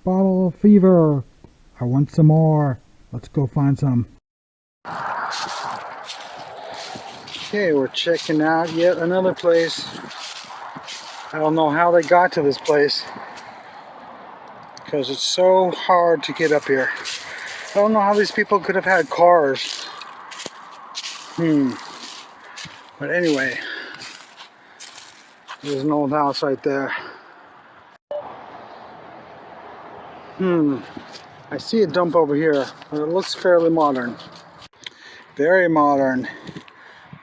bottle of fever. I want some more. Let's go find some. Okay, we're checking out yet another place. I don't know how they got to this place because it's so hard to get up here. I don't know how these people could have had cars. But anyway, there's an old house right there. I see a dump over here, but it looks fairly modern. Very modern.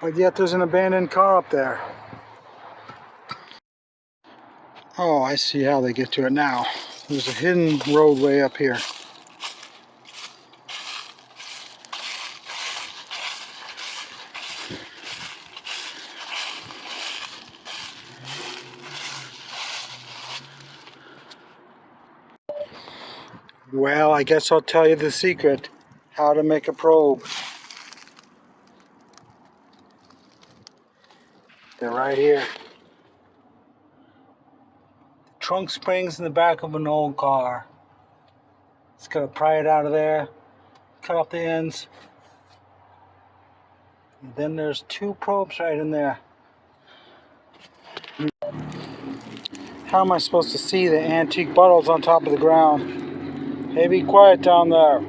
But yet there's an abandoned car up there. Oh, I see how they get to it now. There's a hidden roadway up here. Well, I guess I'll tell you the secret. How to make a probe. They're right here. The trunk springs in the back of an old car. It's gonna pry it out of there, cut off the ends. And then there's two probes right in there. How am I supposed to see the antique bottles on top of the ground? Hey, be quiet down there.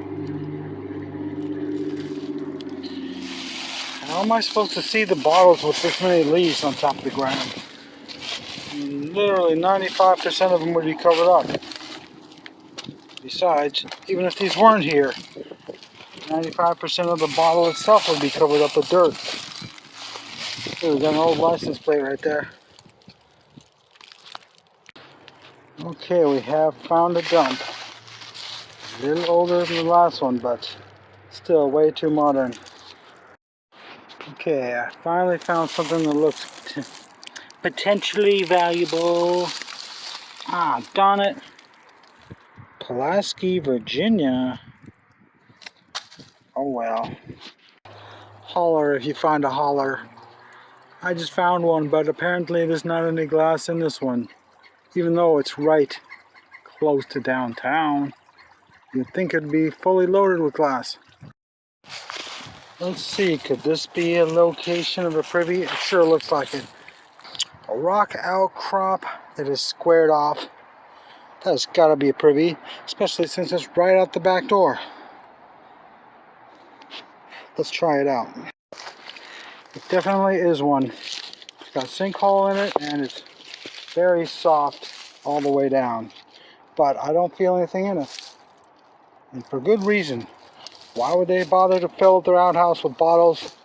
How am I supposed to see the bottles with this many leaves on top of the ground? Literally 95% of them would be covered up. Besides, even if these weren't here, 95% of the bottle itself would be covered up with dirt. Ooh, we got an old license plate right there. Okay, we have found a dump. A little older than the last one, but still way too modern. Okay, I finally found something that looks potentially valuable. Ah, darn it. Pulaski, Virginia. Oh well. Holler if you find a holler. I just found one, but apparently there's not any glass in this one. Even though it's right close to downtown, you'd think it'd be fully loaded with glass. Let's see, could this be a location of a privy? It sure looks like it. A rock outcrop that is squared off. That's gotta be a privy, especially since it's right out the back door. Let's try it out. It definitely is one. It's got a sinkhole in it and it's very soft all the way down. But I don't feel anything in it. And for good reason. Why would they bother to fill their outhouse with bottles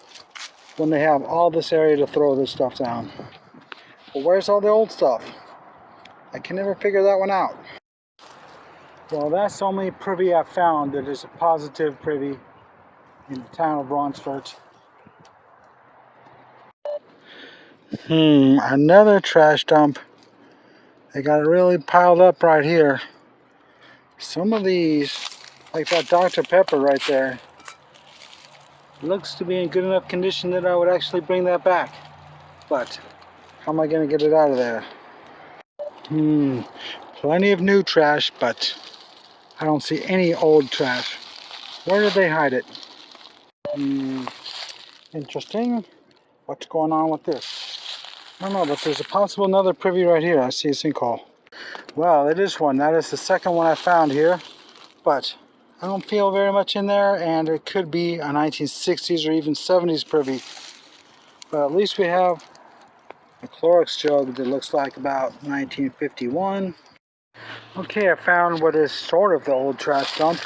when they have all this area to throw this stuff down? But where's all the old stuff? I can never figure that one out. Well, that's the only privy I've found that is a positive privy in the town of Ronceverte. Another trash dump. They got it really piled up right here. Some of these, like that Dr. Pepper right there, looks to be in good enough condition that I would actually bring that back. But how am I going to get it out of there? Plenty of new trash, but I don't see any old trash. Where did they hide it? Interesting. What's going on with this? I don't know, but there's a possible another privy right here. I see a sinkhole. Well, it is one. That is the second one I found here. But I don't feel very much in there, and it could be a 1960s or even 70s privy. But at least we have a Clorox jug that looks like about 1951. Okay, I found what is sort of the old trash dump.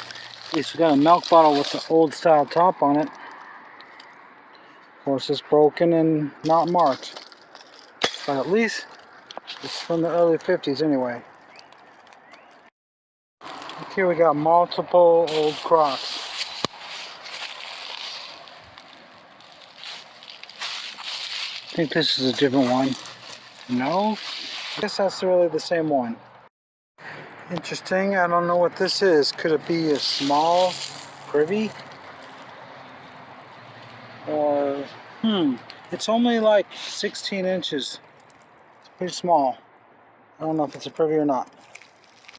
At least we got a milk bottle with the old style top on it. Of course, it's broken and not marked. But at least it's from the early 50s anyway. Here we got multiple old Crocs. I think this is a different one. No? I guess that's really the same one. Interesting. I don't know what this is. Could it be a small privy? Or, it's only like 16 inches. It's pretty small. I don't know if it's a privy or not.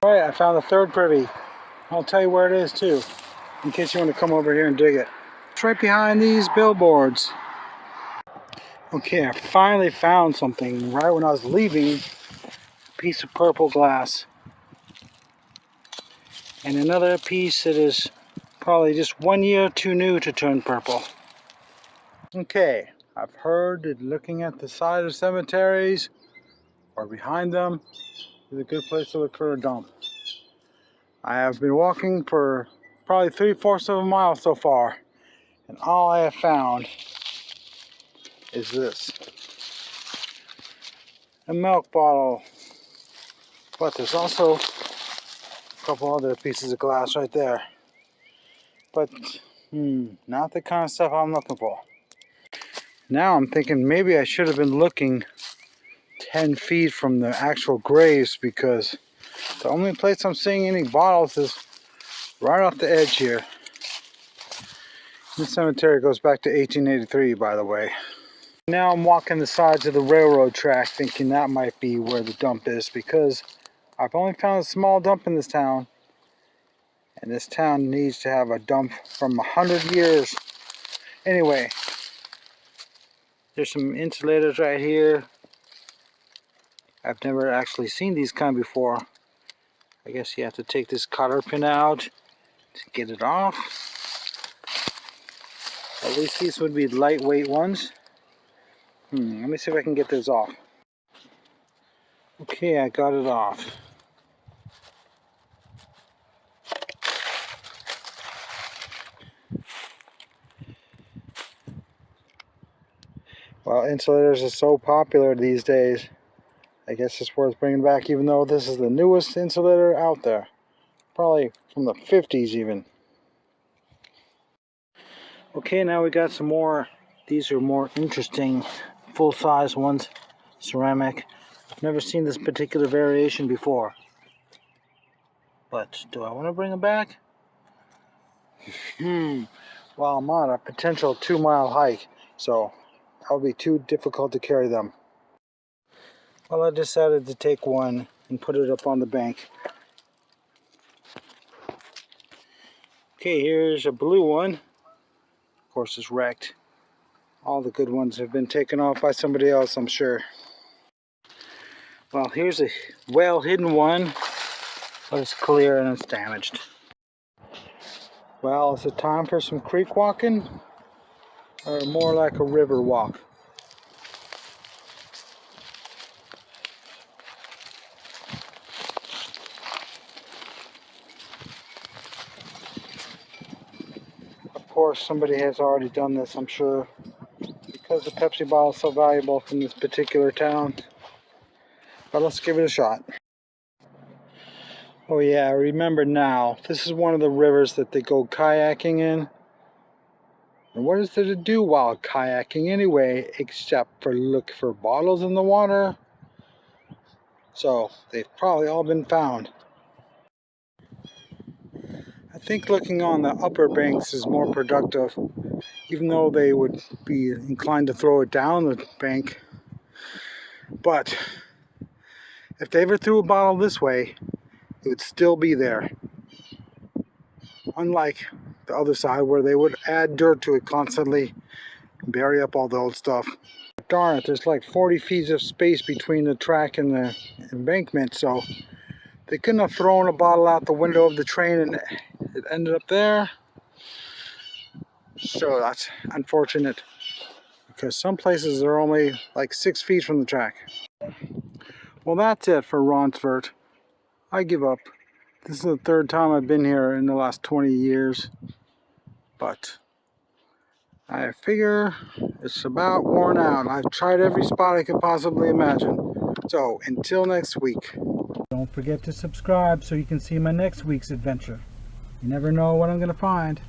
Alright, I found the third privy. I'll tell you where it is too, in case you want to come over here and dig it. It's right behind these billboards. Okay, I finally found something right when I was leaving. A piece of purple glass. And another piece that is probably just 1 year too new to turn purple. Okay, I've heard that looking at the side of cemeteries or behind them is a good place to look for a dump. I have been walking for probably 3/4 of a mile so far, and all I have found is this. A milk bottle. But there's also a couple other pieces of glass right there. But, not the kind of stuff I'm looking for. Now I'm thinking maybe I should have been looking 10 feet from the actual graves, because the only place I'm seeing any bottles is right off the edge here. This cemetery goes back to 1883, by the way. Now I'm walking the sides of the railroad track thinking that might be where the dump is, because I've only found a small dump in this town. And this town needs to have a dump from 100 years. Anyway, there's some insulators right here. I've never actually seen these kind before. I guess you have to take this cotter pin out to get it off. At least these would be lightweight ones. Let me see if I can get this off. Okay, I got it off. Well, insulators are so popular these days. I guess it's worth bringing back, even though this is the newest insulator out there. Probably from the 50s even. Okay, now we got some more. These are more interesting, full-size ones, ceramic. I've never seen this particular variation before. But do I want to bring them back? Well, I'm on a potential 2-mile hike, so that would be too difficult to carry them. Well, I decided to take one and put it up on the bank. Okay, here's a blue one. Of course, it's wrecked. All the good ones have been taken off by somebody else, I'm sure. Well, here's a well-hidden one, but it's clear and it's damaged. Well, is it time for some creek walking, or more like a river walk? Of course, somebody has already done this, I'm sure, because the Pepsi bottle is so valuable from this particular town. But let's give it a shot. Oh yeah, I remember now. This is one of the rivers that they go kayaking in. And what is there to do while kayaking anyway, except for look for bottles in the water? So, they've probably all been found. I think looking on the upper banks is more productive, even though they would be inclined to throw it down the bank. But if they ever threw a bottle this way, it would still be there. Unlike the other side where they would add dirt to it constantly and bury up all the old stuff. Darn it, there's like 40 feet of space between the track and the embankment, so they couldn't have thrown a bottle out the window of the train and it ended up there. So that's unfortunate, because some places are only like 6 feet from the track. Well, that's it for Ronceverte. I give up. This is the third time I've been here in the last 20 years. But I figure it's about worn out. I've tried every spot I could possibly imagine. So until next week. Don't forget to subscribe so you can see my next week's adventure. You never know what I'm going to find.